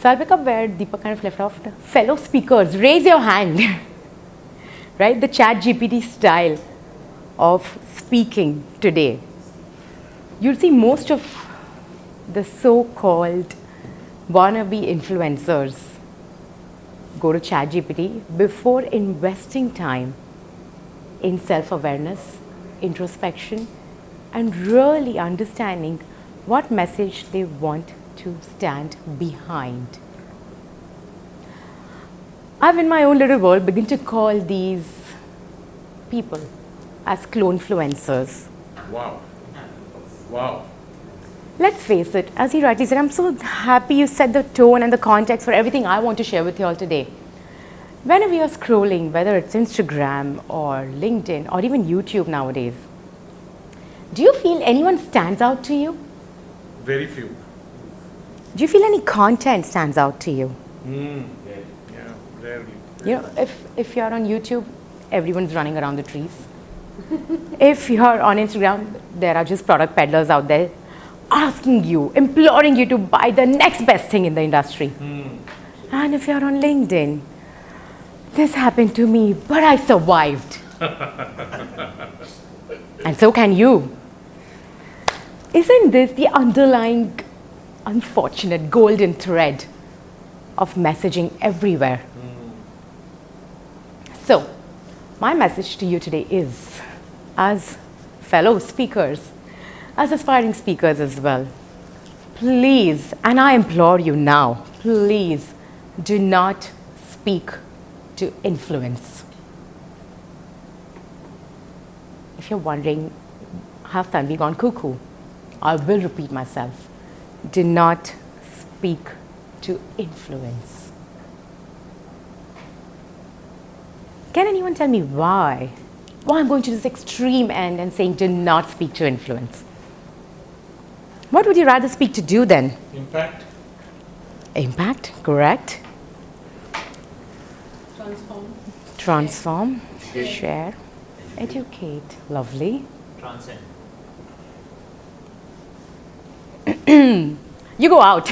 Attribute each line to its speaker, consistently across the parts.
Speaker 1: So I'll pick up where Deepak kind of left off. The fellow speakers, raise your hand. Right? The chat GPT style of speaking today. You'll see most of the so-called wannabe influencers go to ChatGPT before investing time in self-awareness, introspection, and really understanding what message they want to stand behind. I've in my own little world begun to call these people as clone-fluencers.
Speaker 2: Wow. Wow.
Speaker 1: Let's face it, as he rightly said, I'm so happy you set the tone and the context for everything I want to share with you all today. Whenever you're scrolling, whether it's Instagram or LinkedIn or even YouTube nowadays, do you feel anyone stands out to you?
Speaker 2: Very few.
Speaker 1: Do you feel any content stands out to you?
Speaker 2: Yeah, rarely.
Speaker 1: You know, if you're on YouTube, everyone's running around the trees. If you're on Instagram, there are just product peddlers out there asking you, imploring you to buy the next best thing in the industry. And if you're on LinkedIn, this happened to me, but I survived. And so can you. Isn't this the underlying unfortunate golden thread of messaging everywhere? So, my message to you today is, as fellow speakers, as aspiring speakers as well, please, and I implore you now, please do not speak to influence. If you're wondering, has Tanvi gone cuckoo? I will repeat myself. Do not speak to influence. Can anyone tell me why? Why I'm going to this extreme end and saying do not speak to influence? What would you rather speak to do then?
Speaker 2: Impact.
Speaker 1: Impact, correct. Transform, share, educate, lovely.
Speaker 3: Transcend.
Speaker 1: You go out.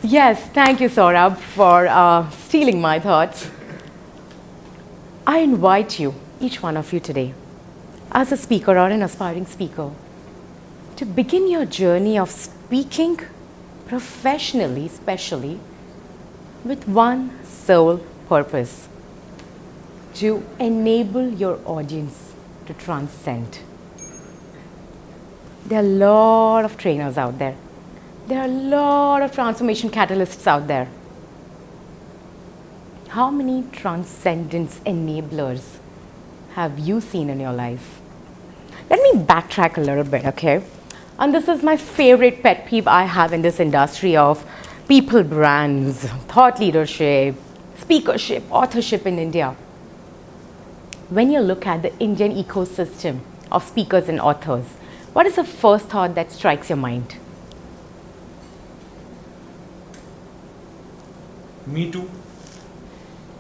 Speaker 1: Yes, thank you, Saurabh, for stealing my thoughts. I invite you, each one of you today, as a speaker or an aspiring speaker, to begin your journey of speaking professionally, especially, with one sole purpose: to enable your audience to transcend. There are a lot of trainers out there. There are a lot of transformation catalysts out there. How many transcendence enablers have you seen in your life? Let me backtrack a little bit, okay? And this is my favorite pet peeve I have in this industry of people brands, thought leadership, speakership, authorship in India. When you look at the Indian ecosystem of speakers and authors, what is the first thought that strikes your mind?
Speaker 2: Me too.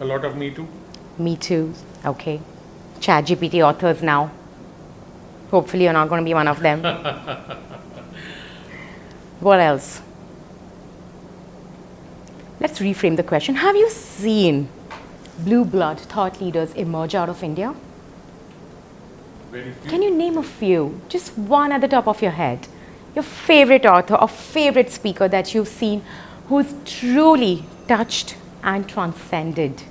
Speaker 2: A lot of Me too.
Speaker 1: Me too, okay. ChatGPT authors now. Hopefully you're not going to be one of them. What else? Let's reframe the question. Have you seen blue blood thought leaders emerge out of India?
Speaker 2: Very few.
Speaker 1: Can you name a few? Just one at the top of your head. Your favorite author or favorite speaker that you've seen who's truly touched and transcended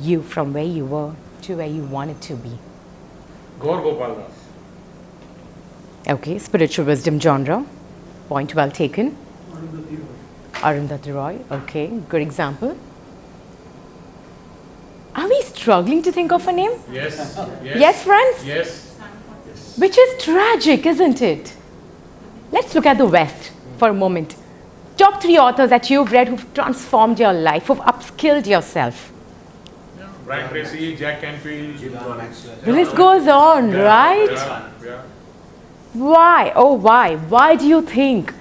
Speaker 1: you from where you were to where you wanted to be.
Speaker 2: Gaur Gopal Das.
Speaker 1: Okay, spiritual wisdom genre. Point well taken. Arundhati Roy. Okay, good example. Are we struggling to think of a name?
Speaker 2: Yes.
Speaker 1: Yes, friends?
Speaker 2: Yes.
Speaker 1: Which is tragic, isn't it? Let's look at the West for a moment. Top 3 authors that you've read who've transformed your life, who've upskilled yourself.
Speaker 2: Brian Tracy, Jack Canfield.
Speaker 1: The list goes on, right?
Speaker 2: Yeah.
Speaker 1: Why? Oh, why? Why do you think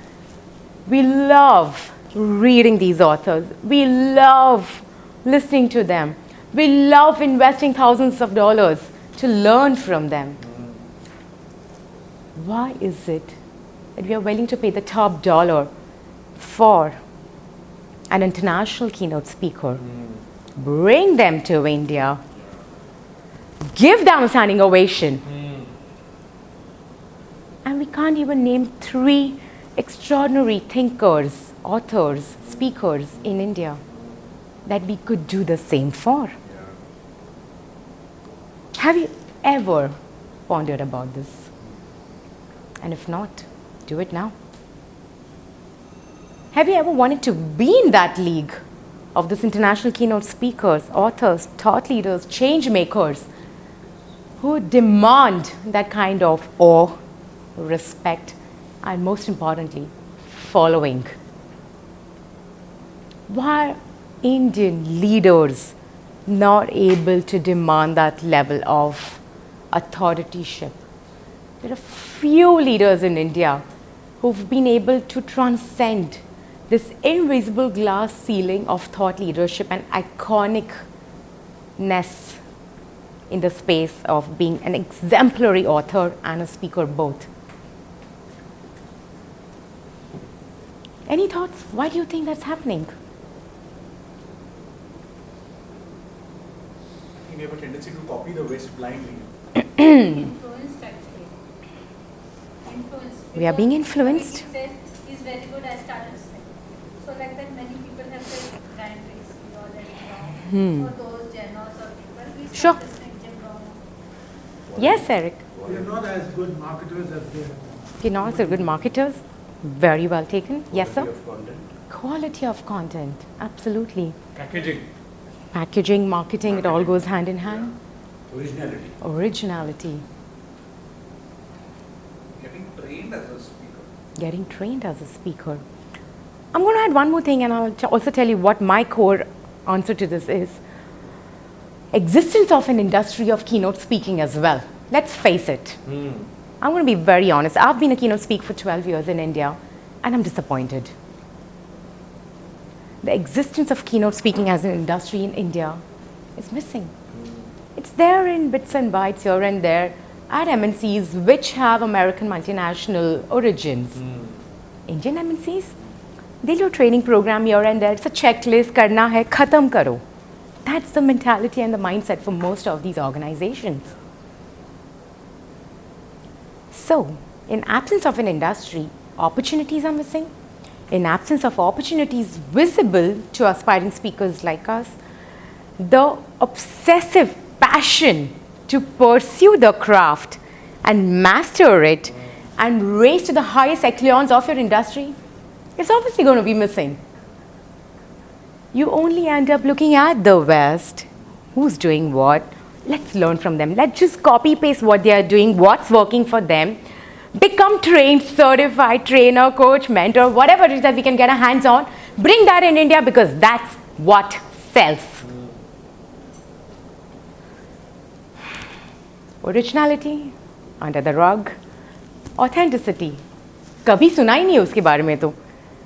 Speaker 1: we love reading these authors? We love listening to them. We love investing thousands of dollars to learn from them. Why is it that we are willing to pay the top dollar for an international keynote speaker, bring them to India, give them a standing ovation. And we can't even name 3 extraordinary thinkers, authors, speakers in India that we could do the same for. Have you ever pondered about this? And if not, do it now. Have you ever wanted to be in that league of this international keynote speakers, authors, thought leaders, change makers who demand that kind of awe, respect, and most importantly, following? Why are Indian leaders not able to demand that level of authorityship? There are few leaders in India who've been able to transcend this invisible glass ceiling of thought leadership and iconicness in the space of being an exemplary author and a speaker both. Any thoughts? Why do you think that's happening?
Speaker 3: We have a tendency to copy the West blindly.
Speaker 4: Influenced actually. Influenced.
Speaker 1: We are being influenced.
Speaker 4: He says he's very good, I started listening. So like that many people have said Brian Tracy or Larry Brown or those Janos or people. We
Speaker 1: Sure.
Speaker 4: start listening Jim Brown.
Speaker 1: Yes, Eric.
Speaker 5: We are not as good marketers as they are.
Speaker 1: You're not so good marketers. Very well taken. Yes, sir.
Speaker 3: Quality of content.
Speaker 1: Quality of content. Absolutely.
Speaker 2: Packaging.
Speaker 1: Packaging, marketing, it all goes hand in hand.
Speaker 3: Originality.
Speaker 1: Originality.
Speaker 3: Getting trained as a speaker.
Speaker 1: Getting trained as a speaker. I'm going to add one more thing, and I'll also tell you what my core answer to this is. Existence of an industry of keynote speaking as well. Let's face it. I'm going to be very honest. I've been a keynote speaker for 12 years in India, and I'm disappointed. The existence of keynote speaking as an industry in India is missing. It's there in bits and bytes here and there at MNCs which have American multinational origins. Indian MNCs, they do a training program here and there. It's a checklist, karna hai, khatam karo. That's the mentality and the mindset for most of these organizations. So, in absence of an industry, opportunities are missing. In absence of opportunities visible to aspiring speakers like us, the obsessive passion to pursue the craft and master it and raise to the highest echelons of your industry is obviously going to be missing. You only end up looking at the West. Who's doing what? Let's learn from them. Let's just copy paste what they are doing, what's working for them. Become trained, certified, trainer, coach, mentor, whatever it is that we can get our hands on. Bring that in India because that's what sells. Originality, under the rug. Authenticity. कभी सुना ही नहीं उसके बारे में तो.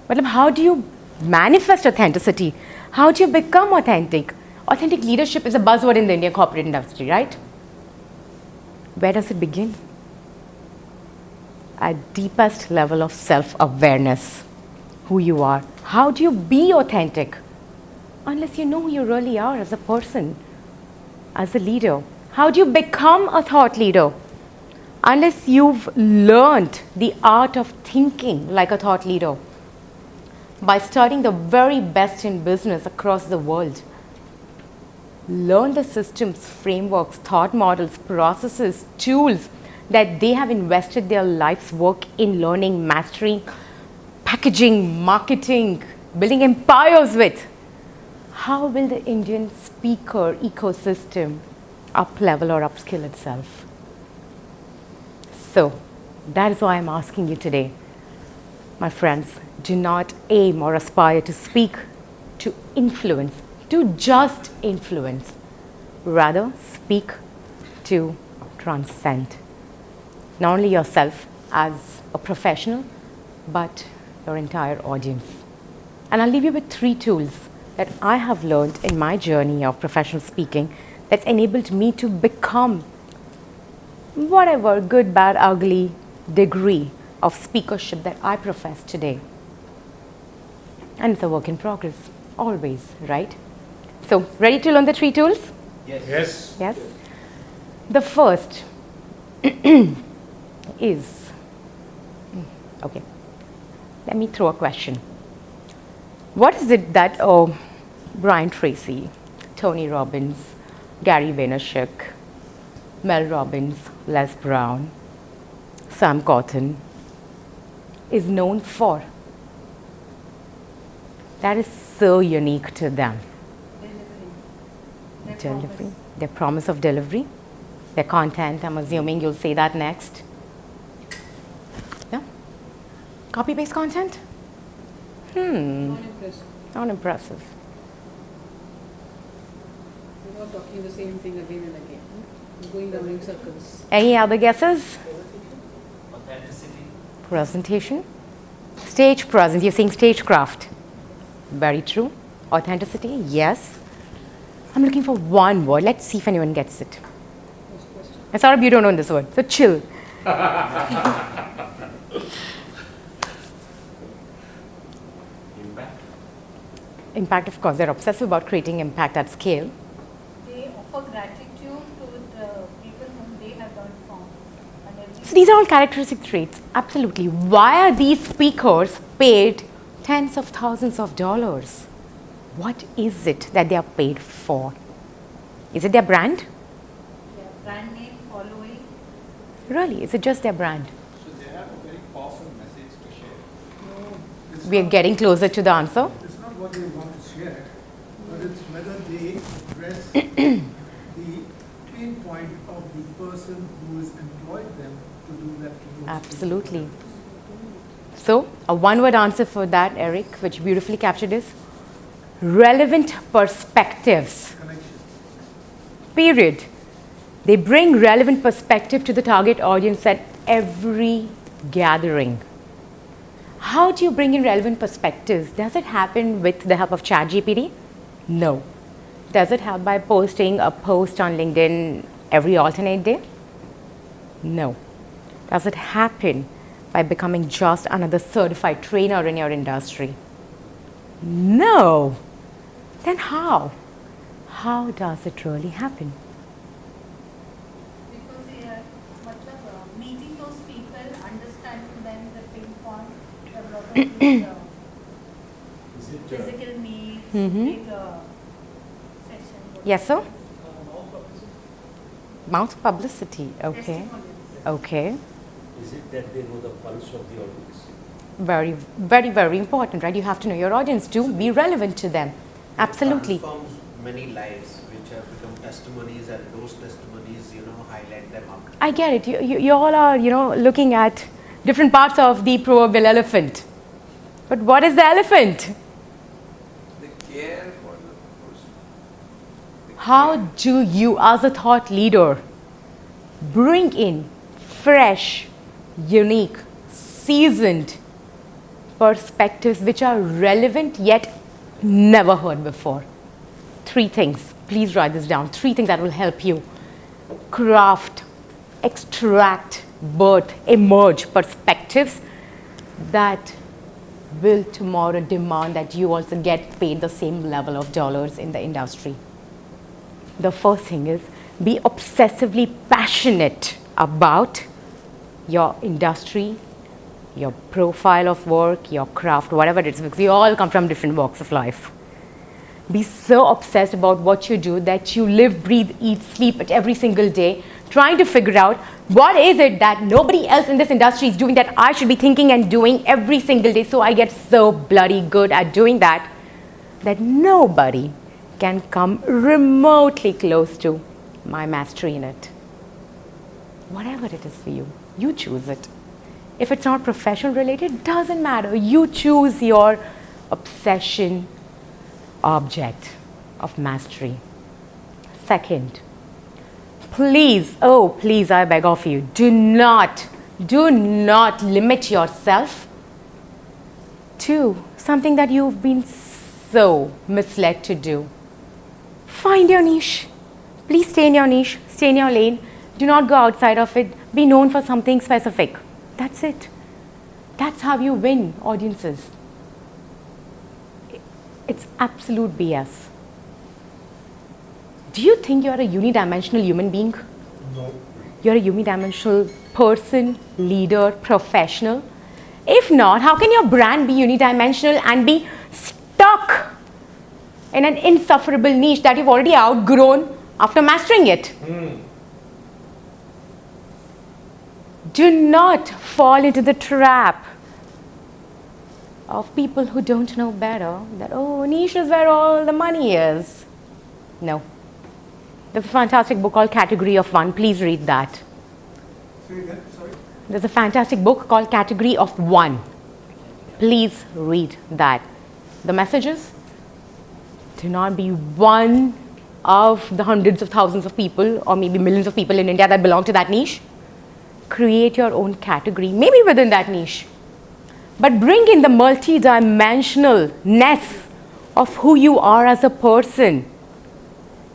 Speaker 1: मतलब how do you manifest authenticity? How do you become authentic? Authentic leadership is a buzzword in the Indian corporate industry, right? Where does it begin? At deepest level of self-awareness, who you are. How do you be authentic? Unless you know who you really are as a person, as a leader. How do you become a thought leader? Unless you've learned the art of thinking like a thought leader by studying the very best in business across the world. Learn the systems, frameworks, thought models, processes, tools that they have invested their life's work in learning, mastering, packaging, marketing, building empires with. How will the Indian speaker ecosystem up-level or upskill itself? So, that is why I'm asking you today, my friends, do not aim or aspire to speak, to influence, to just influence. Rather, speak to transcend. Not only yourself as a professional, but your entire audience. And I'll leave you with 3 tools that I have learned in my journey of professional speaking that's enabled me to become whatever good, bad, ugly degree of speakership that I profess today. And it's a work in progress, always, right? So, ready to learn the 3 tools?
Speaker 2: Yes.
Speaker 1: Yes? The first is, okay, let me throw a question. What is it that Brian Tracy, Tony Robbins, Gary Vaynerchuk, Mel Robbins, Les Brown, Sam Cotton is known for that is so unique to them? Delivery. Their promise of delivery, their content. I'm assuming you'll say that next. Yeah? Copy paste content? Not impressive.
Speaker 6: We're not talking the same thing again and again. Going down in circles.
Speaker 1: Any other guesses?
Speaker 3: Authenticity.
Speaker 1: Presentation. Stage presence. You're saying stagecraft. Very true. Authenticity. Yes. I'm looking for one word. Let's see if anyone gets it. I saw you don't know this word. So chill.
Speaker 3: Impact.
Speaker 1: Impact, of course. They're obsessive about creating impact at scale.
Speaker 4: They offer gratitude to the people whom they have learned from. And every
Speaker 1: So these are all characteristic traits. Absolutely. Why are these speakers paid tens of thousands of dollars? What is it that they are paid for? Is it their brand?
Speaker 4: yeah, brand name, following.
Speaker 1: Really? Is it just their brand?
Speaker 3: So they have a very powerful message to share.
Speaker 5: No, it's
Speaker 1: We are
Speaker 5: not-
Speaker 1: getting closer to the answer.
Speaker 5: It's not what they want to share, but it's whether they address the pain point of the person who has employed them to do that.
Speaker 1: Absolutely. So, a one-word answer for that, Eric, which beautifully captured is relevant perspectives.
Speaker 5: Connection.
Speaker 1: Period. They bring relevant perspective to the target audience at every gathering. How do you bring in relevant perspectives? Does it happen with the help of ChatGPT? No. Does it help by posting a post on LinkedIn every alternate day? No. Does it happen by becoming just another certified trainer in your industry? No. Then how? How does it really happen?
Speaker 4: Because they are meeting those people, understanding them, the pinpoint, developing
Speaker 3: Is it
Speaker 4: physical needs,
Speaker 1: Mhm.
Speaker 4: big session.
Speaker 1: Yes, sir? Mouth publicity. Okay. Okay.
Speaker 7: Is it that they know the pulse of the audience?
Speaker 1: Very, very, very important, right? You have to know your audience to be relevant to them. Absolutely.
Speaker 7: Transforms many lives which have become testimonies, and those testimonies, highlight them up.
Speaker 1: I get it. You all are, looking at different parts of the proverbial elephant. But what is the elephant?
Speaker 3: They care for the person.
Speaker 1: How do you, as a thought leader, bring in fresh, unique, seasoned perspectives which are relevant yet never heard before? 3 things. Please write this down. 3 things that will help you craft, extract, birth, emerge perspectives that will tomorrow demand that you also get paid the same level of dollars in the industry. The first thing is be obsessively passionate about your industry, your profile of work, your craft, whatever it is, because we all come from different walks of life. Be so obsessed about what you do that you live, breathe, eat, sleep it every single day, trying to figure out what is it that nobody else in this industry is doing that I should be thinking and doing every single day, so I get so bloody good at doing that nobody can come remotely close to my mastery in it. Whatever it is for you, you choose it. If it's not professional related, doesn't matter. You choose your obsession object of mastery. Second, please, oh please, I beg of you, do not limit yourself to something that you've been so misled to do. Find your niche. Please stay in your niche, stay in your lane. Do not go outside of it. Be known for something specific. That's it. That's how you win audiences. It's absolute BS. Do you think you're a unidimensional human being?
Speaker 2: No.
Speaker 1: You're a unidimensional person, leader, professional? If not, how can your brand be unidimensional and be stuck in an insufferable niche that you've already outgrown after mastering it? Do not fall into the trap of people who don't know better, that, oh, niche is where all the money is. No. There's a fantastic book called Category of One. Please read that.
Speaker 5: Say again, sorry.
Speaker 1: There's a fantastic book called Category of One. Please read that. The message is, do not be one of the hundreds of thousands of people or maybe millions of people in India that belong to that niche. Create your own category, maybe within that niche. But bring in the multi-dimensionalness of who you are as a person.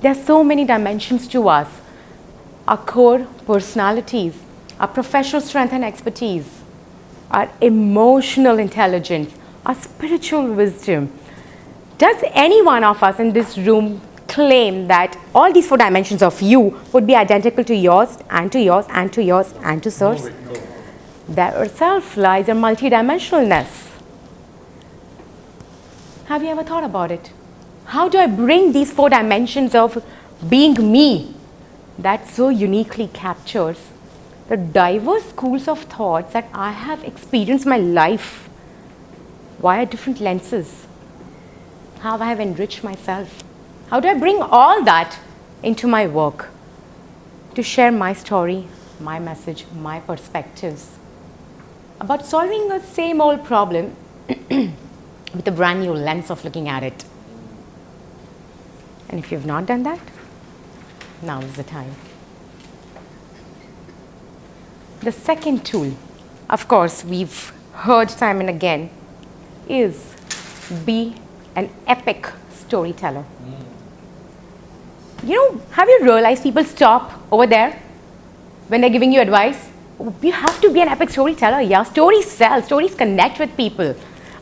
Speaker 1: There are so many dimensions to us. Our core personalities, our professional strength and expertise, our emotional intelligence, our spiritual wisdom. Does any one of us in this room claim that all these 4 dimensions of you would be identical to yours and to yours and to yours and to source?
Speaker 2: No.
Speaker 1: There itself lies a multidimensionalness. Have you ever thought about it? How do I bring these 4 dimensions of being me that so uniquely captures the diverse schools of thoughts that I have experienced my life via different lenses? How I have enriched myself? How do I bring all that into my work to share my story, my message, my perspectives about solving the same old problem with a brand new lens of looking at it? And if you've not done that, now is the time. The second tool, of course, we've heard time and again, is be an epic storyteller. You know, have you realized people stop over there when they're giving you advice? Oh, you have to be an epic storyteller. Yeah, stories sell, stories connect with people.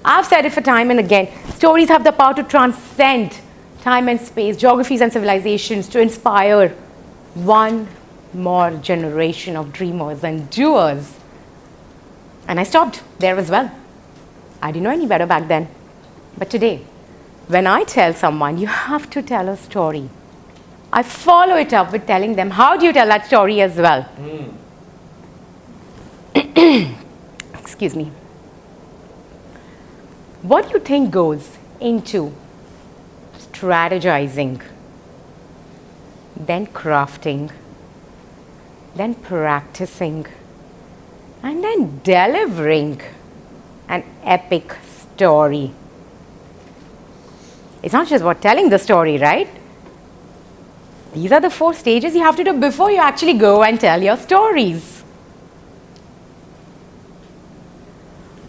Speaker 1: I've said it for time and again. Stories have the power to transcend time and space, geographies and civilizations, to inspire one more generation of dreamers and doers. And I stopped there as well. I didn't know any better back then. But today, when I tell someone, you have to tell a story, I follow it up with telling them, how do you tell that story as well? Excuse me. What do you think goes into strategizing, then crafting, then practicing, and then delivering an epic story? It's not just about telling the story, right? These are the 4 stages you have to do before you actually go and tell your stories.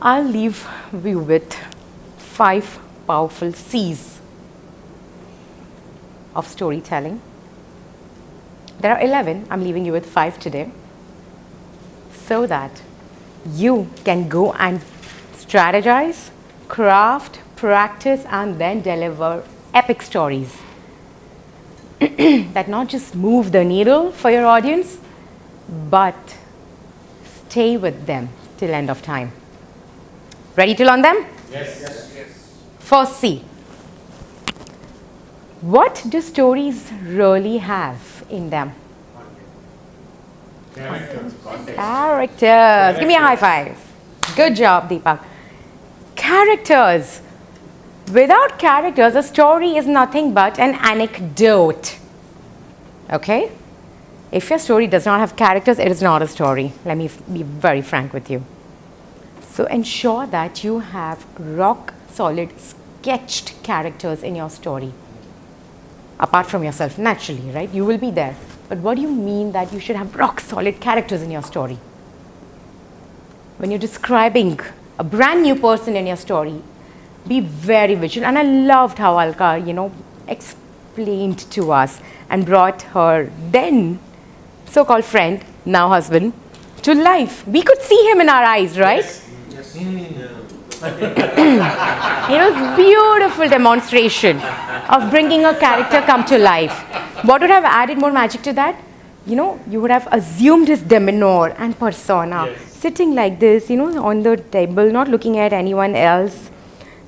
Speaker 1: I'll leave you with 5 powerful C's of storytelling. There are 11. I'm leaving you with 5 today, so that you can go and strategize, craft, practice, and then deliver epic stories that not just move the needle for your audience, but stay with them till end of time. Ready to learn them?
Speaker 2: Yes.
Speaker 1: First C. What do stories really have in them?
Speaker 2: Characters.
Speaker 1: Characters. Give me a high five. Good job, Deepak. Characters. Without characters, a story is nothing but an anecdote. Okay? If your story does not have characters, it is not a story. Let me be very frank with you. So ensure that you have rock solid sketched characters in your story. Apart from yourself, naturally, right? You will be there. But what do you mean that you should have rock solid characters in your story? When you're describing a brand new person in your story, be very vigilant. And I loved how Alka, explained to us and brought her then so-called friend, now husband, to life. We could see him in our eyes, right?
Speaker 2: Yes.
Speaker 1: It was beautiful demonstration of bringing a character come to life. What would have added more magic to that? You know, you would have assumed his demeanor and persona, sitting like this, you know, on the table, not looking at anyone else,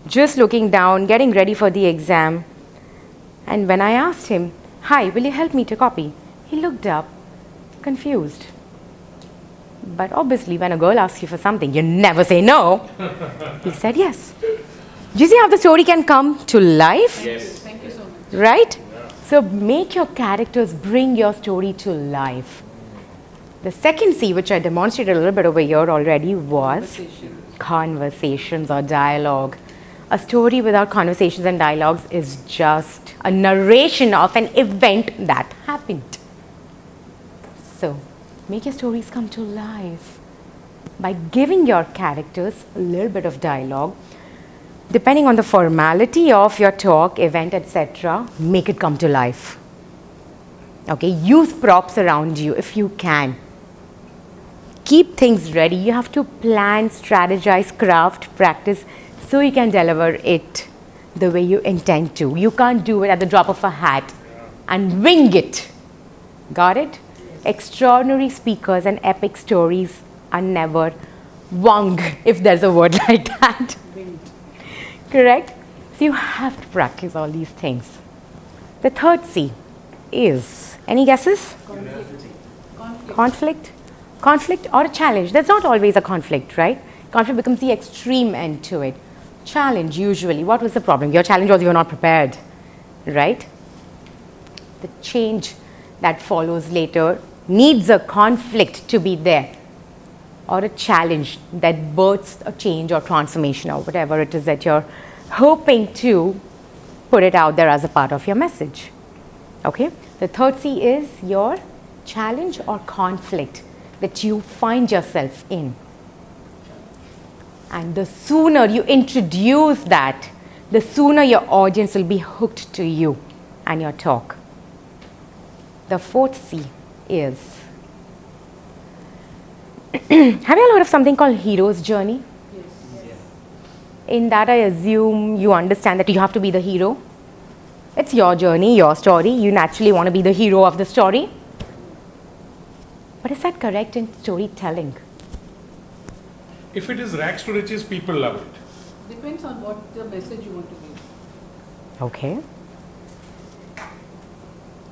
Speaker 1: just looking down, getting ready for the exam. And when I asked him, "Hi, will you help me to copy?" he looked up, confused. But obviously, when a girl asks you for something, you never say no. He said yes. Do you see how the story can come to life?
Speaker 2: Yes.
Speaker 6: Thank you so much.
Speaker 1: Right? So make your characters bring your story to life. The second C, which I demonstrated a little bit over here already, was conversations or dialogue. A story without conversations and dialogues is just a narration of an event that happened. So make your stories come to life by giving your characters a little bit of dialogue. Depending on the formality of your talk, event, etc., make it come to life. Okay, use props around you if you can. Keep things ready. You have to plan, strategize, craft, practice so you can deliver it the way you intend to. You can't do it at the drop of a hat and wing it. Got it? Extraordinary speakers and epic stories are never wung, if there's a word like that. Correct? So you have to practice all these things. The third C is, any guesses? Conflict. Conflict or a challenge. There's not always a conflict, right? Conflict becomes the extreme end to it. Challenge, usually. What was the problem? Your challenge was you were not prepared, right? The change that follows later needs a conflict to be there, or a challenge that births a change or transformation or whatever it is that you're hoping to put it out there as a part of your message. Okay? The third C is your challenge or conflict that you find yourself in. And the sooner you introduce that, the sooner your audience will be hooked to you and your talk. The fourth C is, have you all heard of something called hero's journey?
Speaker 6: Yes.
Speaker 1: In that, I assume you understand that you have to be the hero. It's your journey, your story. You naturally want to be the hero of the story. But is that correct in storytelling?
Speaker 2: If it is rags to riches, people love it.
Speaker 6: Depends on what the message you want to give.
Speaker 1: Okay.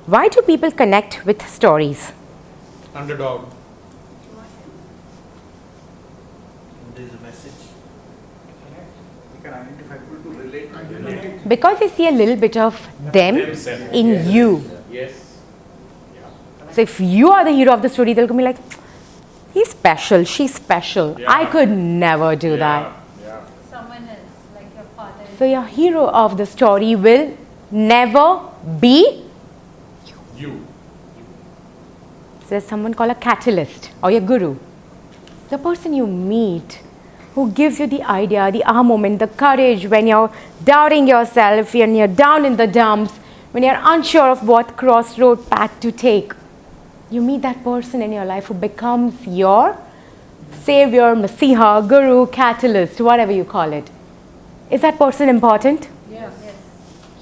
Speaker 1: Why do people connect with stories?
Speaker 2: Underdog.
Speaker 7: There is a message.
Speaker 3: You can identify people to relate.
Speaker 1: Because they see a little bit of them in you.
Speaker 2: Yes.
Speaker 1: So if you are the hero of the story, they'll be like, he's special, she's special.
Speaker 2: Yeah.
Speaker 1: I could never do that.
Speaker 2: Yeah.
Speaker 4: Someone else, like your father.
Speaker 1: So your hero of the story will never be.
Speaker 2: You.
Speaker 1: So there's someone called a catalyst or your guru. The person you meet who gives you the idea, the aha moment, the courage when you're doubting yourself, when you're down in the dumps, when you're unsure of what crossroad path to take. You meet that person in your life who becomes your savior, messiah, guru, catalyst, whatever you call it. Is that person important?
Speaker 6: Yes.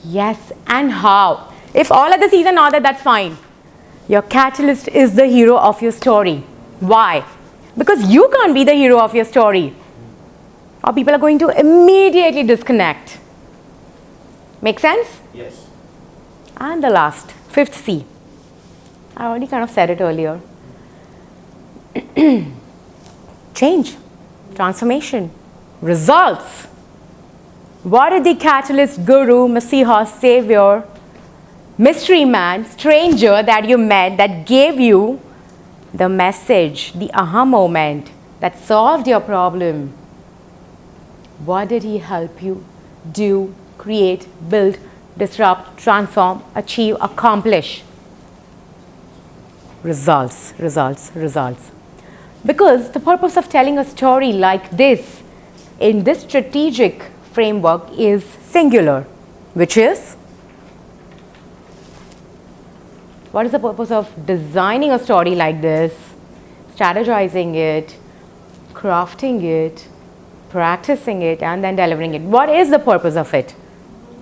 Speaker 1: Yes, and how? If all other C's are not there, that's fine. Your catalyst is the hero of your story. Why? Because you can't be the hero of your story, or people are going to immediately disconnect. Make sense?
Speaker 7: Yes.
Speaker 1: And the last, fifth C. I already kind of said it earlier. Change, transformation, results. What did the catalyst, guru, messiah, savior, mystery man, stranger that you met that gave you the message, the aha moment that solved your problem? What did he help you do, create, build, disrupt, transform, achieve, accomplish? Results, results, results. Because the purpose of telling a story like this in this strategic framework is singular, which is, what is the purpose of designing a story like this, strategizing it, crafting it, practicing it, and then delivering it. What is the purpose of it?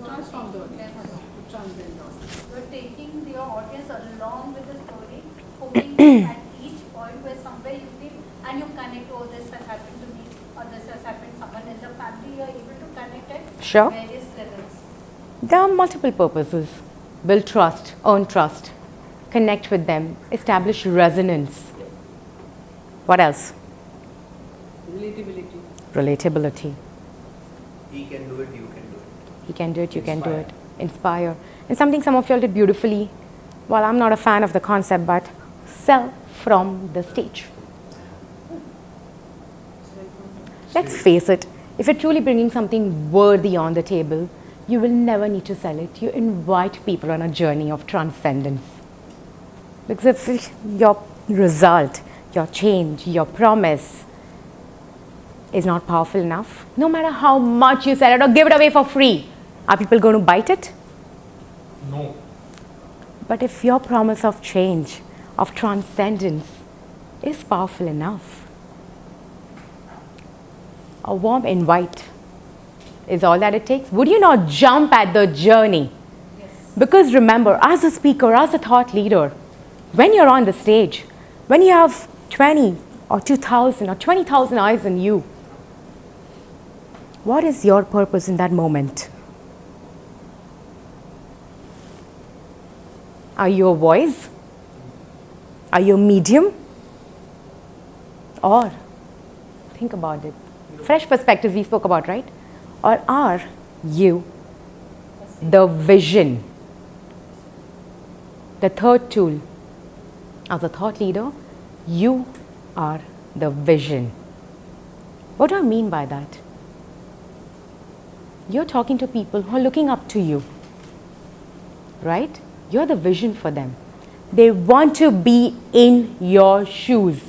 Speaker 6: Transform the audience. Transcend the audience.
Speaker 4: You're taking your audience along with the story, hoping at each point where somewhere you feel and you connect, oh, this has happened to me, or this has happened to someone in the family, you're able to connect at
Speaker 1: Sure.
Speaker 4: various levels.
Speaker 1: There are multiple purposes. Build trust, earn trust, connect with them, establish resonance. What else?
Speaker 6: Relatability.
Speaker 1: Relatability.
Speaker 7: He can do it, you can do it.
Speaker 1: He can do it, you can do
Speaker 7: Inspire.
Speaker 1: it. Inspire. And something some of you all did beautifully. Well, I'm not a fan of the concept, but sell from the stage. Let's face it, if you're truly bringing something worthy on the table, you will never need to sell it. You invite people on a journey of transcendence. Because if your result, your change, your promise is not powerful enough, no matter how much you sell it or give it away for free, are people going to bite it?
Speaker 2: No.
Speaker 1: But if your promise of change, of transcendence is powerful enough, a warm invite is all that it takes. Would you not jump at the journey?
Speaker 4: Yes.
Speaker 1: Because remember, as a speaker, as a thought leader, when you're on the stage, when you have 20 or 2,000 or 20,000 eyes on you, what is your purpose in that moment? Are you a voice? Are you a medium? Or, think about it, fresh perspectives we spoke about, right? Or are you the vision? The third tool, as a thought leader, you are the vision. What do I mean by that? You're talking to people who are looking up to you, right? You're the vision for them. They want to be in your shoes.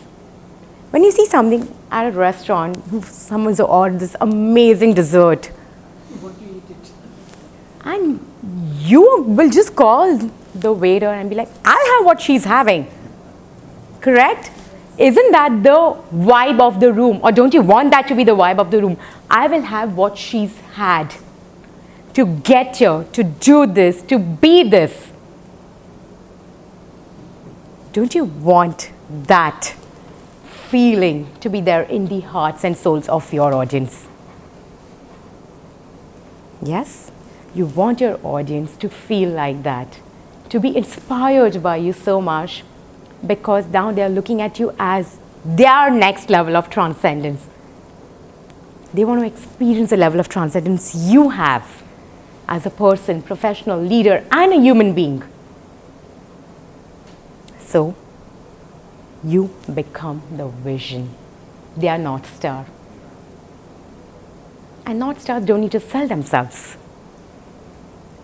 Speaker 1: When you see something at a restaurant, someone's ordered this amazing dessert,
Speaker 6: Want to eat it.
Speaker 1: and you will just call the waiter and be like, I'll have what she's having. Correct? Isn't that the vibe of the room? Or don't you want that to be the vibe of the room? I will have what she's had to get here, to do this, to be this. Don't you want that feeling to be there in the hearts and souls of your audience? Yes? You want your audience to feel like that, to be inspired by you so much, because now they are looking at you as their next level of transcendence. They want to experience the level of transcendence you have as a person, professional, leader, and a human being. So, you become the vision. They are North Star. And North Stars don't need to sell themselves.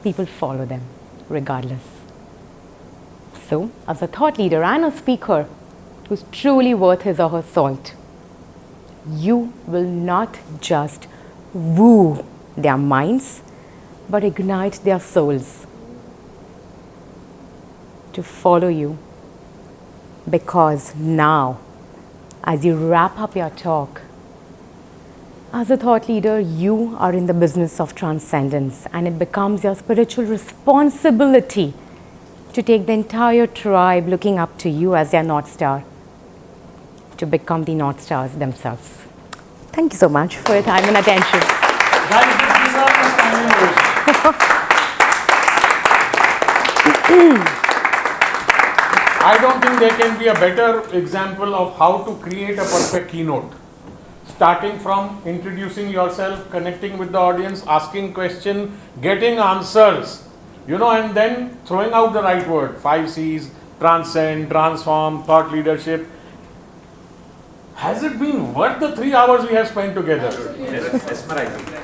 Speaker 1: People follow them regardless. So, as a thought leader and a speaker who's truly worth his or her salt, you will not just woo their minds, but ignite their souls to follow you. Because now, as you wrap up your talk, as a thought leader, you are in the business of transcendence, and it becomes your spiritual responsibility to take the entire tribe looking up to you as their North Star to become the North Stars themselves. Thank you so much for your time and attention.
Speaker 2: Guys, this deserves a standing ovation. I don't think there can be a better example of how to create a perfect keynote. Starting from introducing yourself, connecting with the audience, asking questions, getting answers, and then throwing out the right word. 5 C's, transcend, transform, thought leadership. Has it been worth the 3 hours we have spent together?
Speaker 3: Yes, mesmerizing.